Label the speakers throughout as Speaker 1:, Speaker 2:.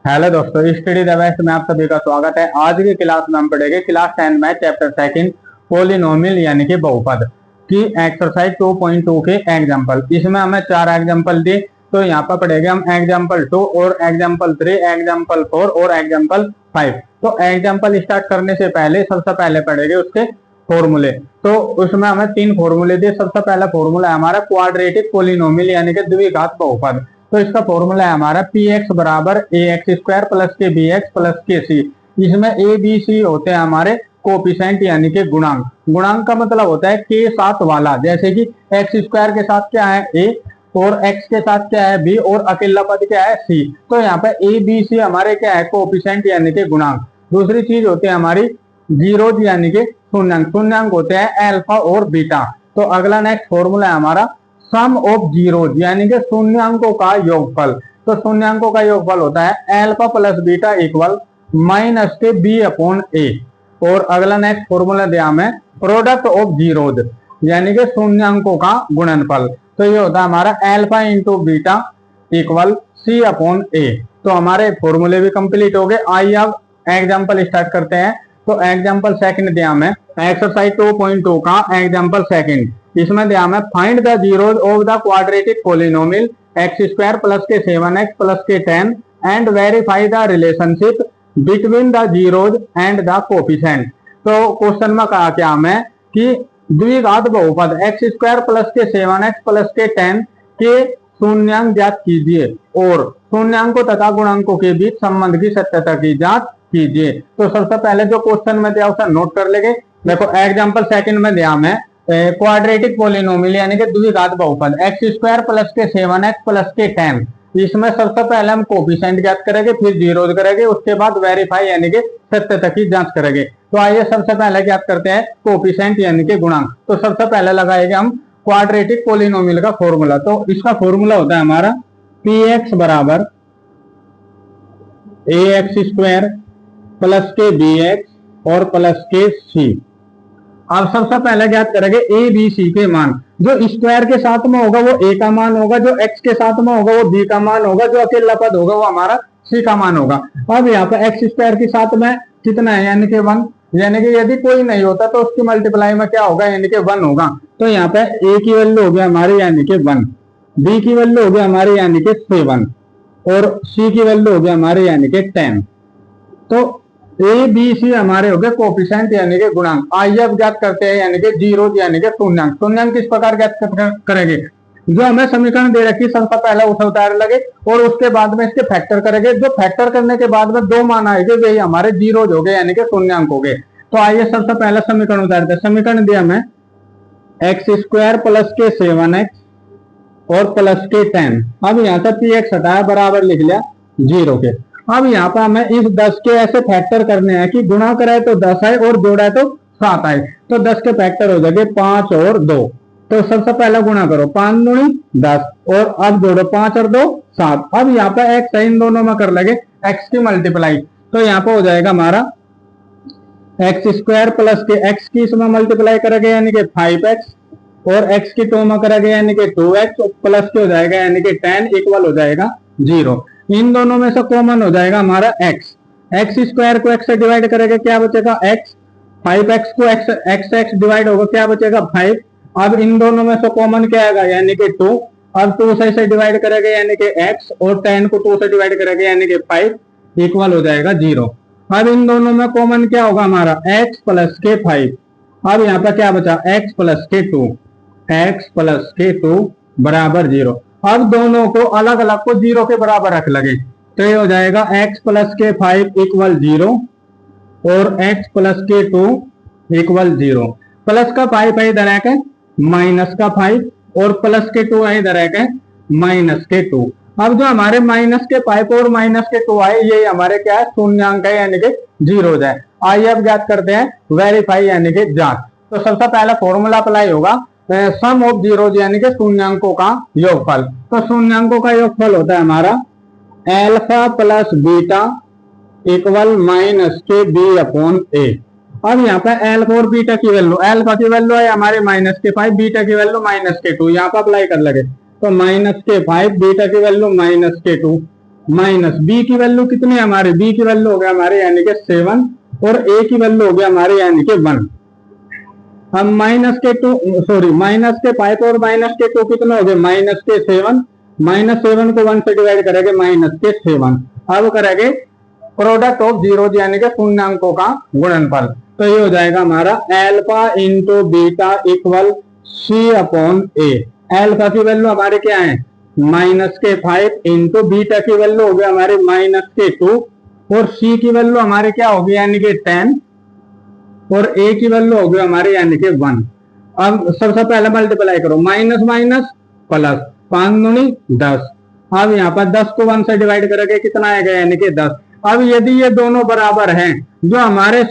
Speaker 1: Hello दोस्तों, study the best में आप सभी का स्वागत है। आज की क्लास में हम पढ़ेंगे क्लास 10 में चैप्टर सेकंड पोलिनोमियल यानी कि बहुपद की एक्सरसाइज 2.2 के एग्जांपल। इसमें हमें 4 एग्जांपल दिए, तो यहाँ पर पढ़ेंगे हम एग्जांपल 2 और एग्जांपल 3, एग्जांपल 4 और एग्जांपल 5। तो एग्जांपल स्टार्ट करने से पहले सबसे पहले पढ़ेंगे उसके फॉर्मूले। तो उसमें हमें 3 फॉर्मूले दिए। सबसे पहला फॉर्मूला है हमारा क्वाड्रेटिक पोलिनोमियल यानी कि द्विघात बहुपद। तो इसका फॉर्मूला है हमारा पी एक्स बराबर ए एक्स स्क्वायर प्लस के बी एक्स प्लस के सी। इसमें ए बी सी होते हैं हमारे कोफिशिएंट यानी कि गुणांक। गुणांक का मतलब होता है के साथ वाला, जैसे कि एक्स स्क्वायर के साथ क्या है ए और एक्स के साथ क्या है बी और अकेला पद क्या है सी। तो यहाँ पे ए बी सी हमारे क्या है कोफिशिएंट यानी कि गुणांक। दूसरी चीज होती है हमारी जीरोज यानी कि शून्यंक। शून्यंक होते हैं अल्फा और बीटा। तो अगला नेक्स्ट फॉर्मूला है हमारा सम ऑफ जीरोज यानी कि शून्यंकों का योगफल। तो शून्यंकों का योगफल होता है alpha plus beta equal minus के बी अपॉन ए। और अगला नेक्स्ट फॉर्मूला दिया हमें प्रोडक्ट ऑफ जीरोज यानी कि शून्यंकों का गुणनफल। तो ये होता है हमारा alpha into beta equal C upon A. तो हमारे फॉर्मूले भी कंप्लीट हो गए। आइए अब एग्जाम्पल स्टार्ट करते हैं। तो एग्जाम्पल सेकंड दिया हमें एक्सरसाइज 2.2 का एग्जाम्पल सेकंड। इसमें दिया हमें find the zeroes of the quadratic polynomial x square plus के 7x प्लस के 10 and verify the relationship between the zeroes and the coefficient. तो क्वेश्चन में कहा क्या हमें कि द्विघात बहुपद एक्स स्क्वायर प्लस के 7x प्लस के 10 के शून्यंक ज्ञात कीजिए और शून्यंकों तथा गुणांकों के बीच संबंध की सत्यता की जांच कीजिए। तो सबसे पहले जो क्वेश्चन में दिया उसे नोट कर लेंगे। देखो एग्जांपल सेकंड में दिया हमें क्वाड्रेटिक पोलिनोमियल यानी कि द्विघात बहुपद एक्स स्क्वायर प्लस के 7x प्लस के 10। इसमें सबसे पहले हम कोफिशिएंट ज्ञात करेंगे, फिर जीरो करेंगे, उसके बाद वेरीफाई यानी कि सत्यता की जांच करेंगे। तो आइए सबसे पहले ज्ञात करते हैं कोफिशिएंट यानी कि गुणांक। तो सबसे पहले लगाएंगे हम क्वाड्रेटिक पोलिनोमियल का फॉर्मूला। तो इसका फॉर्मूला होता है हमारा पी एक्स बराबर ए एक्स स्क्वायर प्लस के बी एक्स और प्लस के सी। अब सबसे पहले ज्ञात करेंगे ए बी सी के मान। जो स्क्वायर के साथ में होगा वो ए का मान होगा, जो एक्स के साथ में होगा वो बी का मान होगा, जो अकेला पद होगा वो हमारा सी का मान होगा। अब यहाँ पे एक्स स्क्वायर के साथ में कितना है यानी कि 1, यानी कि यदि कोई नहीं होता तो उसकी मल्टीप्लाई में क्या होगा यानी कि 1 होगा। तो यहाँ पे ए की वैल्यू हो गया हमारी यानी कि 1, बी की वैल्यू हो गया हमारी यानी कि 7 और सी की वैल्यू हो गया हमारे यानी कि 10। तो ए बी सी हमारे हो गए कोफिशिएंट यानी कि गुणांक। आइए अब ज्ञात करते हैं यानी कि जीरो यानी कि शून्यंक। शून्यंक किस प्रकार ज्ञात करेंगे? जो हमें समीकरण दे रखी सबसे पहले उसे उतार लगे और उसके बाद में इसके फैक्टर करेंगे। जो फैक्टर करने के बाद में 2 मान आएंगे वही हमारे जीरो हो गए यानी कि शून्यंक हो गए। तो आइए सबसे पहले समीकरण उतारते हैं। समीकरण दिया हमें एक्स स्क्वायर प्लस के 7x और प्लस के 10। अब यहाँ से पी एक्स हटाया बराबर लिख लिया 0 के। अब यहाँ पर हमें इस 10 के ऐसे फैक्टर करने हैं कि गुणा कराए तो 10 आए और जोड़ा तो 7 आए। तो 10 के फैक्टर हो जाएंगे 5 और 2। तो सबसे पहले गुणा करो 5 दूनी 10 और अब जोड़ो 5 और 2 7। अब यहाँ पे एक्स है, इन दोनों में कर लगे एक्स की मल्टीप्लाई। तो यहाँ पे हो जाएगा हमारा एक्स स्क्वायर प्लस के एक्स की इसमें मल्टीप्लाई करेंगे यानी कि 5x और एक्स की 2 में करेंगे यानी कि 2x प्लस के हो जाएगा यानी कि 10 इक्वल हो जाएगा 0। इन दोनों में से कॉमन हो जाएगा हमारा x। एक्स स्क्वायर को x से डिवाइड करेंगे क्या बचेगा x। 5x को x डिवाइड होगा क्या बचेगा 5। अब इन दोनों में से कॉमन क्या आएगा यानी कि 2। अब 2 से इसे डिवाइड करेंगे यानी कि x और 10 को 2 से डिवाइड करेंगे यानी कि 5 इक्वल हो जाएगा 0। अब इन दोनों में कॉमन क्या होगा हमारा x प्लस के 5। अब यहाँ पर क्या बचा x प्लस के 2, x प्लस के 2 बराबर 0। अब दोनों को अलग अलग को 0 के बराबर रख लगे। तो ये हो जाएगा x प्लस के 5 इक्वल 0 और x प्लस के 2 इक्वल 0। प्लस का 5 है इधर है माइनस का 5 और प्लस के 2 है इधर है माइनस के 2। अब जो हमारे माइनस के 5 और माइनस के 2 आए ये हमारे क्या है शून्यंक है यानी कि जीरो है। आइए अब ज्ञात करते हैं वेरीफाई यानी कि जांच। तो सबसे पहला फॉर्मूला अप्लाई होगा सम ऑफ जीरो यानी कि शून्यंकों का योगफल। तो शून्यंकों का योगफल होता है हमारा alpha plus beta equal minus के बी अपॉन ए। अब यहाँ पे अल्फा और बीटा की वैल्यू, अल्फा की वैल्यू है हमारे माइनस के 5, बीटा की वैल्यू माइनस के 2। यहाँ पे अप्लाई कर लगे तो माइनस के 5, बीटा की वैल्यू माइनस के 2। माइनस बी की वैल्यू कितनी है हमारी, बी की वैल्यू हो गया हमारे यानी कि 7 और ए की वैल्यू हो गया हमारे यानी कि 1। हम माइनस के 2 सॉरी माइनस के 5 और माइनस के 2 कितने हो गए, माइनस के 7, -7 को 1 से डिवाइड करेंगे माइनस के 7। अब करेंगे प्रोडक्ट ऑफ जीरो यानी कि शून्यांकों का गुणनफल, तो ये हो जाएगा हमारा alpha into beta equal C upon A. अल्फा की वैल्यू हमारे क्या है माइनस के 5 इंटू बीटा की वैल्यू हो गया हमारे माइनस के 2 और सी की वैल्यू हमारे क्या होगी यानी कि 10 और ए की वैल्यू हो गई हमारे यानी कि 1। अब सबसे पहले मल्टीप्लाई करो, माइनस माइनस प्लस, 5 दूनी 10। अब यहाँ पर 10 को 1 से डिवाइड करेंगे कितना आएगा यानी कि 10। अब यदि ये दोनों बराबर हैं, जो हमारे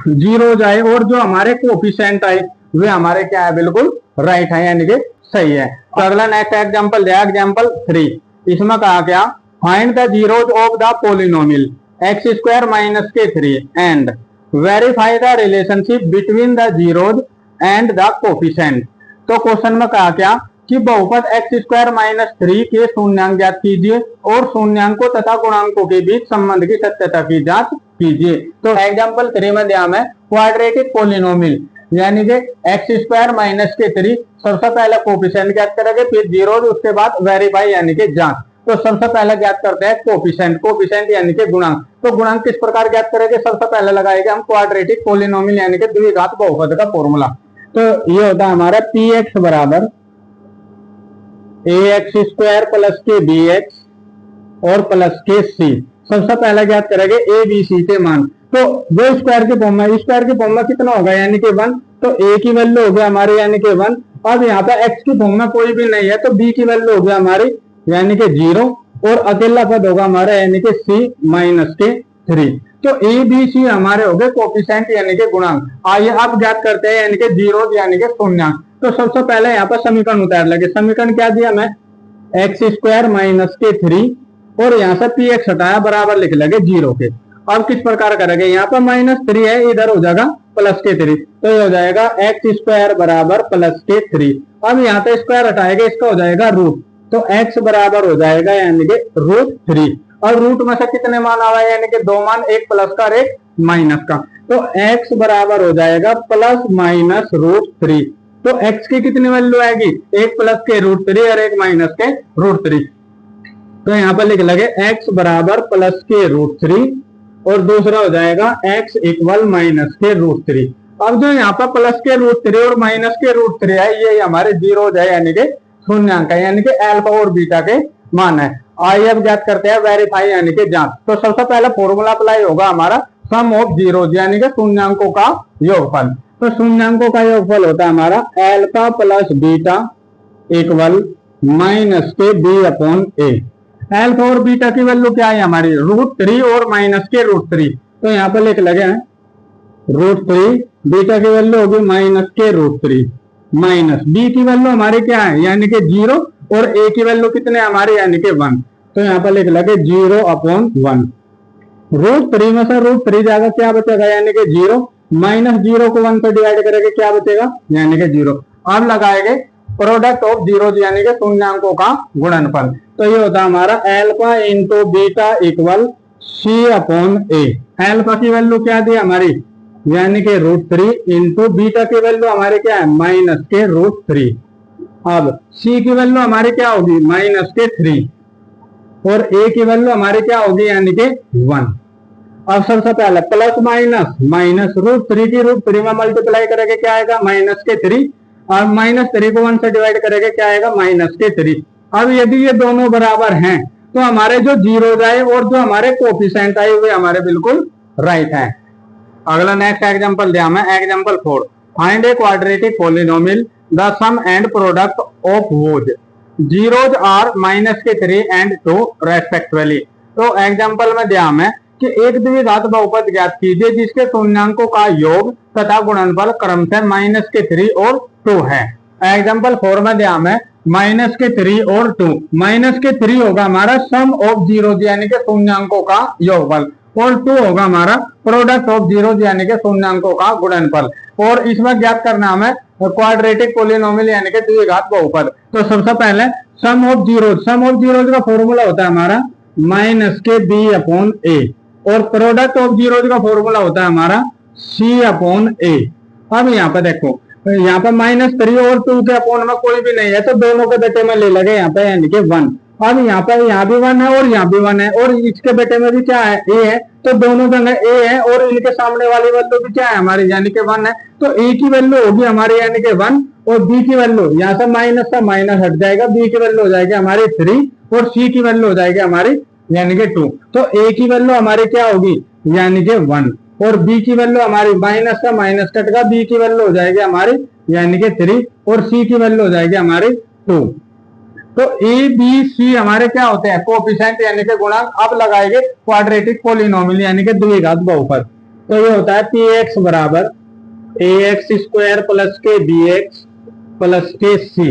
Speaker 1: जीरो आए और जो हमारे कोफिशिएंट आए वे हमारे क्या है बिल्कुल राइट है यानी कि सही है। तो अगला नेक्स्ट एग्जांपल दिया, एग्जांपल 3। इसमें कहा क्या, find the zeroes of the polynomial x square minus के 3 and verify the relationship between the zeroes and the coefficient. तो क्वेश्चन में कहा क्या कि बहुपद एक्स स्क्वायर माइनस 3 के शून्यांक ज्ञात कीजिए और शून्यांकों तथा गुणांकों के बीच संबंध की सत्यता की जांच कीजिए। तो एग्जांपल 3 में दिया है क्वाड्रेटिक पोलिनोमियल यानी कि एक्स स्क्वायर माइनस के 3, सबसे पहले कोफिशिएंट ज्ञात करेंगे फिर जीरोज, उसके बाद वेरीफाई यानी कि जांच। तो सबसे पहले ज्ञात करते हैं कोफिशिएंट, कोफिशिएंट यानी कि गुणांक। तो गुणांक किस प्रकार ज्ञात करेंगे, सबसे पहले लगाएंगे हम क्वाड्रेटिक पोलिनोमियल यानी कि द्विघात बहुपद का फॉर्मूला। तो ये होता है हमारा पी एक्स बराबर ए एक्स स्क्वायर प्लस के बी एक्स और प्लस के सी। सबसे पहले ज्ञात करेंगे ए बी सी के मान। तो जो स्क्वायर के फॉर्म में, स्क्वायर के फॉर्म में कितना होगा यानी कि 1, तो ए की वैल्यू हो गया हमारे यानी कि 1। अब यहाँ पे एक्स की फॉर्म में कोई भी नहीं है तो बी की वैल्यू हो गया हमारी यानी कि 0 और अकेला पद होगा हमारा यानी कि सी माइनस के 3। तो ए बी सी हमारे हो गए कोफिशिएंट यानी कि गुणांक। आइए अब ज्ञात करते हैं यानी कि जीरो यानी कि शून्यांक। तो सबसे पहले यहाँ पर समीकरण उतार लगे। समीकरण क्या दिया मैं, एक्स स्क्वायर माइनस के 3 और यहाँ से पी एक्स हटाया बराबर लिख लगे 0 के। अब किस प्रकार करेंगे, यहाँ पर -3 है इधर हो जाएगा प्लस के 3, तो ये हो जाएगा एक्स स्क्वायर बराबर प्लस के 3। अब यहाँ पे स्क्वायर हटाएगा इसका हो जाएगा रूट, तो x बराबर हो जाएगा यानी कि √3। और रूट में से कितने मान आ रहा है यानी कि 2 मान, एक प्लस का और एक माइनस का। तो x बराबर हो जाएगा प्लस माइनस √3। तो x की कितनी वैल्यू आएगी, एक प्लस के √3 और एक माइनस के √3। तो यहाँ पर लिख लगे x बराबर प्लस के √3 और दूसरा हो जाएगा x इक्वल माइनस के √3। अब जो यहाँ पर प्लस के √3 और माइनस के √3 है ये हमारे जीरो है यानी कि शून्यांक है यानी कि अल्फा और बीटा के मान है। आइए अब ज्ञात करते हैं वेरीफाई यानी कि जांच। तो सबसे पहले फॉर्मूला अप्लाई होगा हमारा सम ऑफ जीरोज यानी कि शून्यांकों का योगफल। तो शून्यांकों का योगफल होता है हमारा alpha plus beta equal minus के बी अपॉन ए। अल्फा और बीटा की वैल्यू क्या है हमारी, √3 और माइनस के √3। तो यहाँ पर लिख लगे हैं √3, बीटा की वैल्यू होगी माइनस के √3 माइनस बी की वैल्यू हमारे क्या है यानी कि 0 और ए की वैल्यू कितने हमारे यानी कि 1। तो यहाँ पर लिख लगे 0/1। √3 में से √3 जाएगा क्या बचेगा यानी कि 0, माइनस 0 को 1 से डिवाइड करेंगे क्या बचेगा यानी कि 0। अब लगाएंगे प्रोडक्ट ऑफ जीरो यानी कि शून्यांकों का गुणनफल। तो ये होता है हमारा alpha into beta equal C upon A. अल्फा की वैल्यू क्या दी हमारी यानी कि √3 इंटू बीटा की वैल्यू हमारे क्या है माइनस के √3। अब सी की वैल्यू हमारी क्या होगी माइनस के 3 और ए की वैल्यू हमारी क्या होगी यानी कि 1। अब सबसे पहले प्लस माइनस माइनस √3 की √3 में मल्टीप्लाई करेंगे क्या आएगा माइनस के 3 और -3 को 1 से डिवाइड करेंगे क्या आएगा माइनस के 3। अब यदि ये दोनों बराबर हैं तो हमारे जो जीरो आए और जो हमारे कोफिशिएंट आए हुए हमारे बिल्कुल राइट है। अगला नेक्स्ट एग्जांपल दिया मैं example 4। Find a quadratic polynomial the sum and product of whose zeroes are minus के 3 and 2 रेस्पेक्टिवली। तो एग्जांपल में दिया मैं कि एक द्विघात बहुपद ज्ञात कीजिए जिसके शून्यांकों का योग तथा गुणनफल क्रमशः माइनस के 3 और 2 है। एग्जांपल 4 में दिया मैं माइनस के 3 और 2। माइनस के 3 होगा हमारा सम ऑफ जीरो यानी कि शून्यांकों का योगफल और 2 होगा हमारा प्रोडक्ट ऑफ जीरो यानी कि शून्यांकों का गुणनफल। और इसमें ज्ञात करना हमें क्वाड्रेटिक पोलिनोमियल यानी कि द्विघात बहुपद। तो सबसे पहले सम ऑफ जीरोज का फॉर्मूला होता है हमारा माइनस के बी अपॉन ए, और प्रोडक्ट ऑफ जीरोज का फॉर्मूला होता है हमारा सी अपॉन ए। अब यहाँ पे देखो, यहाँ पे -3 और 2 के अपॉन में कोई भी नहीं है, तो दोनों के बेटे में ले लगे यहाँ पे यानी कि 1। अब यहाँ पे यहाँ भी 1 है और यहाँ भी 1 है, और इसके बेटे में भी क्या है, ए है, तो दोनों जगह ए है, और इनके सामने वाली वैल्यू भी क्या है हमारी, यानी कि 1 है। तो ए की वैल्यू होगी हमारी यानी कि 1, और बी की वैल्यू यहाँ से माइनस का माइनस हट जाएगा, बी की वैल्यू हो जाएगी हमारी 3, और सी की वैल्यू हो जाएगी हमारी यानी कि 2। तो ए की वैल्यू हमारी क्या होगी, यानी कि 1, और बी की वैल्यू हमारी माइनस का माइनस कटेगा, बी की वैल्यू हो जाएगी हमारी यानी कि 3, और सी की वैल्यू हो जाएगी हमारी 2। तो ए बी सी हमारे क्या होते हैं, कोएफिशिएंट यानी कि गुणांक। अब लगाएंगे क्वाड्रेटिक पोलिनोमियल यानी कि द्विघात बहुपद। तो ये होता है पी एक्स बराबर ए एक्स स्क्वायर प्लस के बी एक्स प्लस के सी।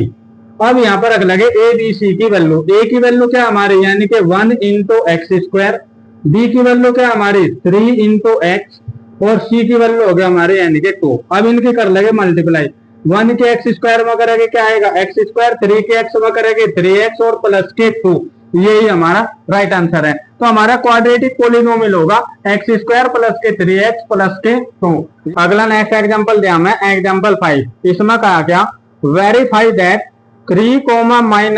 Speaker 1: अब यहाँ पर रख लगे ए बी सी की वैल्यू। ए की वैल्यू क्या हमारी यानी कि 1 इंटू एक्स स्क्वायर, बी की वैल्यू क्या हमारी 3 इंटू एक्स, और सी की वैल्यू हो गया हमारे यानी कि 2। अब इनकी कर लगे मल्टीप्लाई, 1 के एक्स स्क्वायर में करेंगे क्या आएगा एक्स स्क्वायर, 3 के एक्स में करेंगे 3x, और प्लस के 2। यही हमारा राइट आंसर है। तो हमारा क्वाड्रेटिक पोलिनोमियल होगा एक्स स्क्वायर प्लस के 3x प्लस के 2। अगला नेक्स्ट एग्जांपल दिया मैं एग्जांपल 5। इसमें कहा क्या, verify that 3, -1,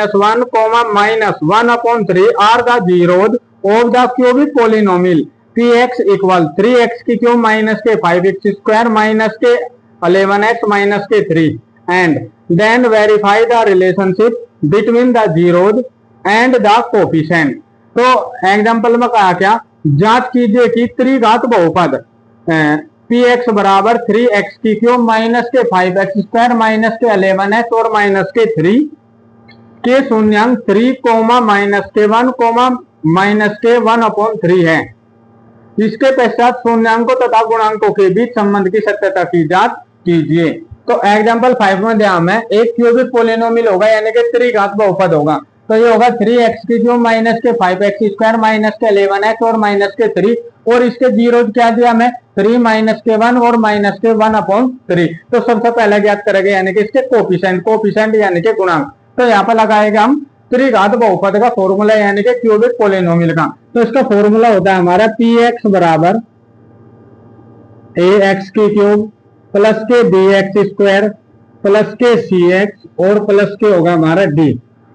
Speaker 1: -1/3 are the zeroes of the cubic polynomial px equal 3x की क्यूब माइनस के 5x स्क्वायर माइनस के 11x माइनस के 3, and then verify the relationship between the zeroes and the coefficient. तो example में कहा क्या, जांच कीजिए कि त्रिघात बहुपद px बराबर 3x की क्यूब माइनस के 5x स्क्वायर माइनस के 11x और माइनस के 3 के शून्यांक 3, माइनस के 1, माइनस के 1/3 है। इसके पश्चात शून्यांकों तथा गुणांकों के बीच संबंध की सत्यता की जांच कीजिए। तो एग्जांपल 5 में ध्यान में एक क्यूबिक पोलिनोमियल होगा यानी कि त्रिघात बहुपद होगा। तो ये होगा 3x की क्यूब माइनस के 5x स्क्वायर माइनस के 11x और माइनस के 3, और इसके जीरोज क्या दिया हमें 3 माइनस के 1 और माइनस के 1/3। तो सबसे पहले ज्ञात करेंगे यानी कि इसके कोएफिशिएंट यानी कि गुणांक। तो यहाँ पर लगाएगा हम त्रिघात बहुपद का फॉर्मूला यानी कि क्यूबिक पोलिनोमियल का। तो इसका फॉर्मूला होता है हमारा पी एक्स बराबर ए एक्स की क्यूब प्लस के बी एक्स स्क्वायर प्लस के सी एक्स और प्लस के होगा हमारा डी।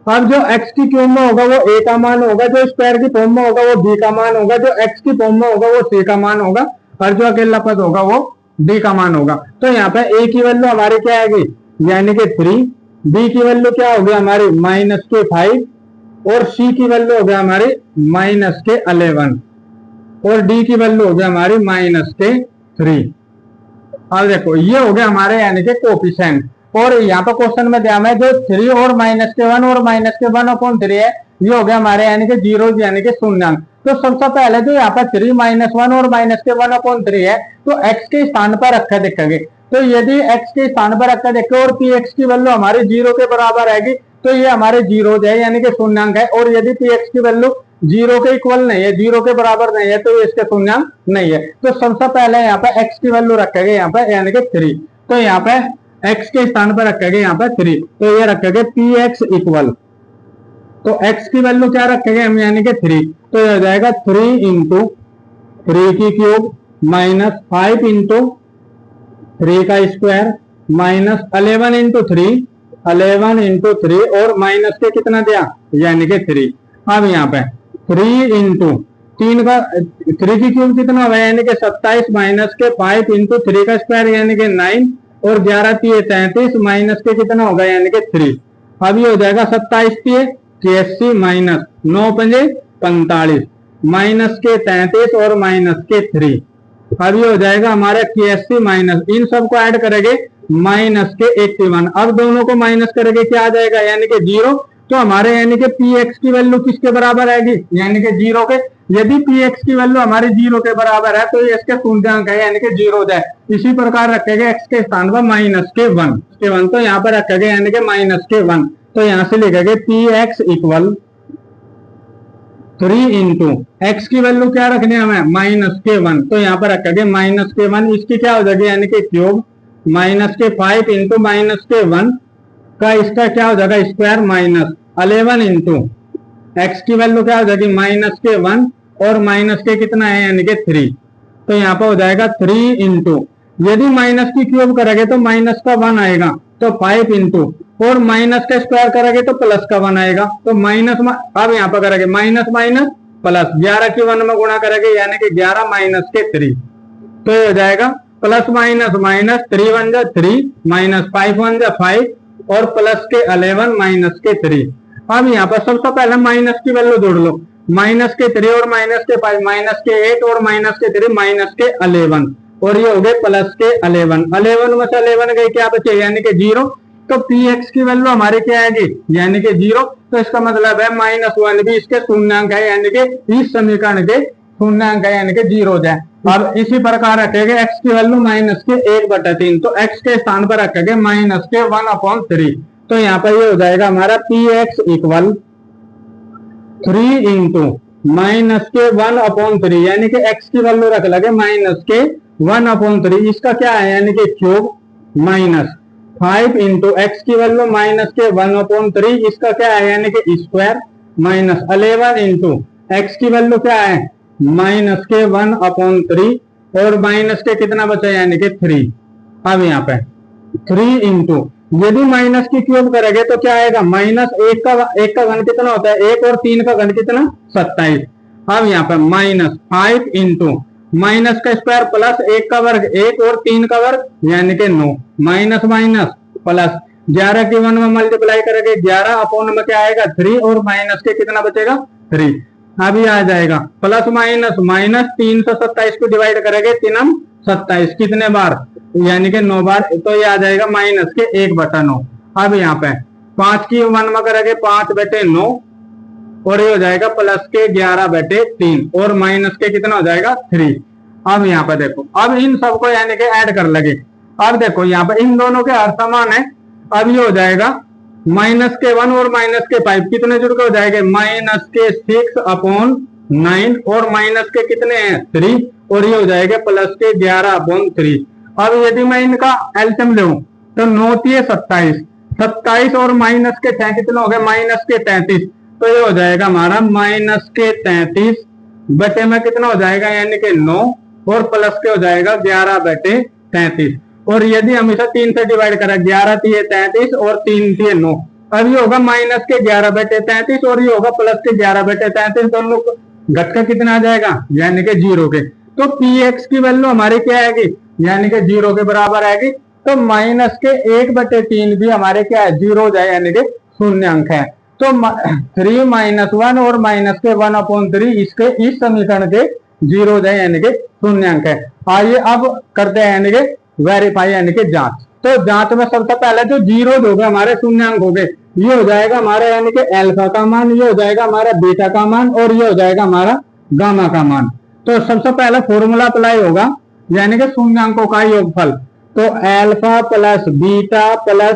Speaker 1: अब जो x की क्यूब में होगा वो a का मान होगा, जो स्क्वायर की फॉर्म में होगा वो b का मान होगा, जो x की फॉर्म में होगा वो c का मान होगा, और जो अकेला पद होगा वो d का मान होगा। तो यहाँ पे a की वैल्यू हमारी क्या आएगी यानी कि 3, b की वैल्यू क्या होगी हमारी माइनस के 5, और c की वैल्यू हो गया हमारी माइनस के 11, और d की वैल्यू हो गया हमारी माइनस के 3। अब देखो ये हो गया हमारे यानी कि कोएफिशिएंट। और यहाँ पर क्वेश्चन में ध्यान है जो 3 और माइनस के 1 और माइनस के 1/3 है, ये हो गया हमारे यानी कि जीरोज यानी कि शून्यांक। तो सबसे पहले जो यहाँ पर 3 - 1 और माइनस के 1/3 है, तो x के स्थान पर रखा देखेंगे। तो यदि x के स्थान पर रखा देखे और px की वैल्यू हमारी 0 के बराबर आएगी, तो ये हमारे जीरोज है यानी कि शून्यांक है। और यदि px की वैल्यू 0 के इक्वल नहीं है, 0 के बराबर नहीं है, तो ये इसके शून्यांक नहीं है। तो सबसे पहले यहाँ पे x की वैल्यू रखेंगे यहाँ पे यानी कि 3। तो यहाँ पे x के स्थान पर रखेंगे यहाँ पे 3, तो ये रखेंगे px इक्वल, तो x की वैल्यू क्या रखेंगे हम यानी कि 3, तो ये हो जाएगा 3 इंटू 3 की क्यूब माइनस 5 इंटू 3 का स्क्वायर माइनस 11 इंटू 3 और माइनस के कितना दिया यानी कि 3। अब यहाँ पे 3 इंटू 3 की क्यूब कितना होगा यानी कि 27 माइनस के 5 इंटू 3 का स्क्वायर यानी कि 9, और 11 3 33 माइनस के कितना होगा यानी कि 3। अब ये हो जाएगा 27 3 81 माइनस 9 5 45 माइनस के 33 और माइनस के 3। अब ये हो जाएगा हमारा 81 माइनस, इन सबको ऐड करेंगे माइनस के 81। अब दोनों को माइनस करेंगे क्या आ जाएगा यानी कि 0। तो हमारे यानी कि px की वैल्यू किसके बराबर आएगी यानी कि 0 के। यदि px की वैल्यू हमारी 0 के बराबर है तो ये इसके शून्यांक है यानी कि 0 है। इसी प्रकार रखेंगे x के स्थान पर माइनस के 1, तो यहाँ पर रखेंगे यानी कि माइनस के 1। तो यहाँ से लिखेंगे px इक्वल 3 इंटू एक्स की वैल्यू क्या रखनी है हमें माइनस के 1, तो यहाँ पर रखेंगे माइनस के 1, इसकी क्या हो जाएगी यानी कि क्यूब माइनस के 5 इंटू माइनस के 1 का इसका क्या हो जाएगा स्क्वायर माइनस 11 इंटू x की वैल्यू क्या हो जाएगी -1 और माइनस के कितना है यानी कि 3। तो यहाँ पे हो जाएगा 3 इंटू, यदि माइनस की क्यूब करेंगे तो माइनस का 1 आएगा, तो 5 इंटू, और माइनस का स्क्वायर करेंगे तो प्लस का 1 आएगा, तो माइनस, अब यहाँ पे करेंगे माइनस माइनस प्लस, 11 की 1 में गुणा करेंगे यानी कि 11 माइनस के 3, तो ये हो जाएगा प्लस माइनस माइनस, 3 1 जा 3 माइनस 5 1 जा 5 और प्लस के 11 माइनस के 3। अब यहाँ पर सबसे पहले माइनस की वैल्यू जोड़ लो, माइनस के 3 और माइनस के 5, माइनस के 8 और माइनस के 3 माइनस के 11, और ये हो गए प्लस के 11। 11 में से 11 गई, क्या बचे यानी कि 0, तो पी एक्स की वैल्यू हमारी क्या आएगी यानी कि 0। तो इसका मतलब है -1 भी इसके शून्यांक है, यानी कि इस समीकरण के शून्यांक है यानी कि 0 हो जाए। अब इसी प्रकार रखेंगे x की वैल्यू -1/3, तो x के स्थान पर रखेंगे -1/3, तो यहाँ पर ये हो जाएगा हमारा पी एक्स इक्वल 3 इंटू -1/3, यानी कि x की वैल्यू रख लगे -1/3, इसका क्या है यानी कि क्यूब, माइनस 5 इंटू एक्स की वैल्यू -1/3, इसका क्या है यानी कि स्क्वायर, माइनस 11 इंटू एक्स की वैल्यू क्या है -1/3, और माइनस के कितना बचा यानी कि 3। अब यहाँ पे 3 इंटू, यदि माइनस की क्यूब करेंगे तो क्या आएगा, -1 का घन कितना होता है 1, और 3 का घन कितना 27। अब यहाँ पे -5 इंटू माइनस का स्क्वायर प्लस 1 का वर्ग 1 और 3 का वर्ग यानी कि 9, माइनस माइनस प्लस, 11 की 1 में मल्टीप्लाई करेंगे 11 अपॉन में क्या आएगा 3, और माइनस के कितना बचेगा 3। अभी आ जाएगा प्लस माइनस माइनस, 3 से 27 को डिवाइड करेंगे 3 27 कितने बार यानी कि 9 बार, तो ये आ जाएगा माइनस के 1/9। अब यहाँ पे 5 की 1 में करेंगे 5/9, और ये हो जाएगा प्लस के 11/3, और माइनस के कितना हो जाएगा 3। अब यहाँ पे देखो, अब इन सबको यानी कि ऐड कर लगे, अब देखो यहाँ पे इन दोनों के हर समान है। अब ये हो जाएगा -1 और -5 कितने जुड़ के हो जाएंगे -6/9, और माइनस के कितने हैं 3, और ये हो जाएगा प्लस के 11/3। अब यदि मैं इनका एलसीएम लूं तो 9 3 27, 27 और माइनस के 6 कितने हो गए -33, तो ये हो जाएगा हमारा -33 बटे में कितना हो जाएगा यानी कि 9, और प्लस के हो जाएगा 11/33, और यदि हम इसे 3 से डिवाइड करें 11 3 33 और 3 3 9, अब ये होगा माइनस के 11/33 और ये होगा प्लस के 11/33, दोनों घट का कितना आ जाएगा यानी कि 0 के। तो पी एक्स की वैल्यू हमारी क्या आएगी यानी कि 0 के बराबर आएगी। तो माइनस के 1/3 भी हमारे क्या है 0 हो जाए यानी कि शून्यांक है। तो 3 -1 और माइनस के 1/3 इसके इस समीकरण के 0 हो जाए यानी कि शून्यांक है। आइए अब करते हैं यानी कि वेरीफाई यानी कि जांच। तो जांच में सबसे पहले जो 0 हो गए हमारे शून्यांक हो गए, ये हो जाएगा हमारा यानी कि अल्फा का मान, ये हो जाएगा हमारा बीटा का मान, और ये हो जाएगा हमारा गामा का मान। तो सबसे पहले फॉर्मूला अप्लाई होगा यानी कि शून्यांकों का योगफल। तो alpha plus beta plus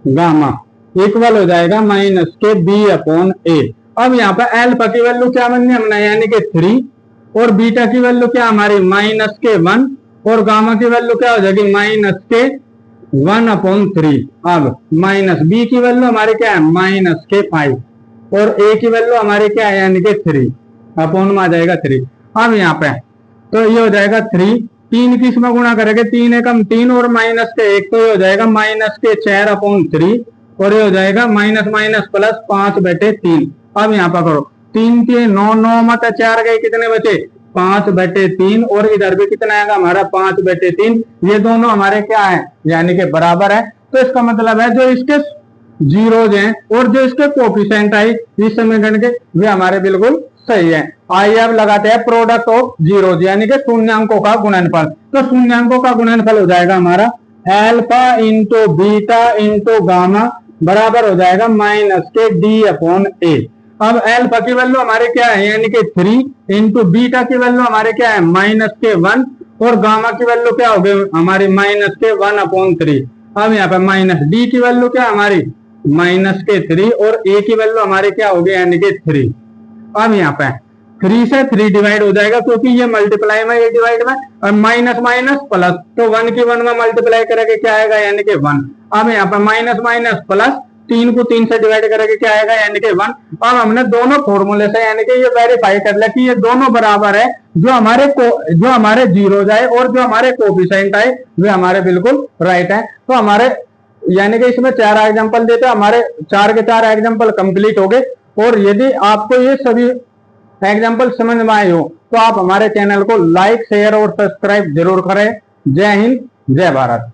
Speaker 1: gamma equal हो जाएगा माइनस के b/a। अब यहाँ पर अल्फा की वैल्यू क्या बननी हमने यानी कि 3, और बीटा की वैल्यू क्या हमारी -1, और गामा की वैल्यू क्या हो जाएगी -1/3। अब माइनस बी की वैल्यू हमारी क्या है -5, और ए की वैल्यू हमारी क्या है यानी कि 3 अपॉन में आ जाएगा 3। अब यहाँ पे तो ये हो जाएगा 3, 3 किस में गुणा करेंगे 3 एकम 3 और माइनस के 1, तो ये हो जाएगा -4/3, और ये हो जाएगा माइनस माइनस प्लस 5/3। अब यहाँ पर करो 3 3 9 9 में 4 गए कितने बचे 5/3, और इधर भी कितना आएगा हमारा 5/3। ये दोनों हमारे क्या है यानी कि बराबर है। तो इसका मतलब है जो इसके जीरोज हैं और जो इसके कोफिशिएंट आई इस समीकरण के वे हमारे बिल्कुल सही है। आइए अब लगाते हैं प्रोडक्ट ऑफ जीरोज यानी कि शून्यांकों का गुणनफल। तो शून्यांकों का गुणनफल हो जाएगा हमारा alpha into beta into gamma बराबर हो जाएगा माइनस के d/a। अब अल्फा की वैल्यू हमारे क्या है यानी कि 3 इंटू बीटा की वैल्यू हमारे क्या है -1, और गामा की वैल्यू क्या हो गई हमारी -1/3। अब यहाँ पे माइनस डी की वैल्यू क्या हमारी -3, और ए की वैल्यू हमारे क्या हो गई यानी कि 3। अब यहाँ पे 3 से 3 डिवाइड हो जाएगा क्योंकि ये मल्टीप्लाई में ये डिवाइड में, और माइनस माइनस प्लस, तो 1 की 1 में मल्टीप्लाई करेंगे क्या आएगा यानी कि 1। अब यहाँ पे माइनस माइनस प्लस, 3 को 3 से डिवाइड करेंगे क्या आएगा, यानी कि 1। अब हमने दोनों फॉर्मूले से यानी कि ये वेरीफाई कर लिया कि ये दोनों बराबर है, जो हमारे जीरो आए और जो हमारे कोफिशिएंट आए वे हमारे बिल्कुल राइट है। तो हमारे यानी कि इसमें 4 एग्जांपल देते, हमारे 4 के 4 एग्जांपल कंप्लीट हो गए। और यदि आपको ये सभी एग्जांपल समझ में आए हो तो आप हमारे चैनल को लाइक, शेयर और सब्सक्राइब जरूर करें। जय हिंद, जय भारत।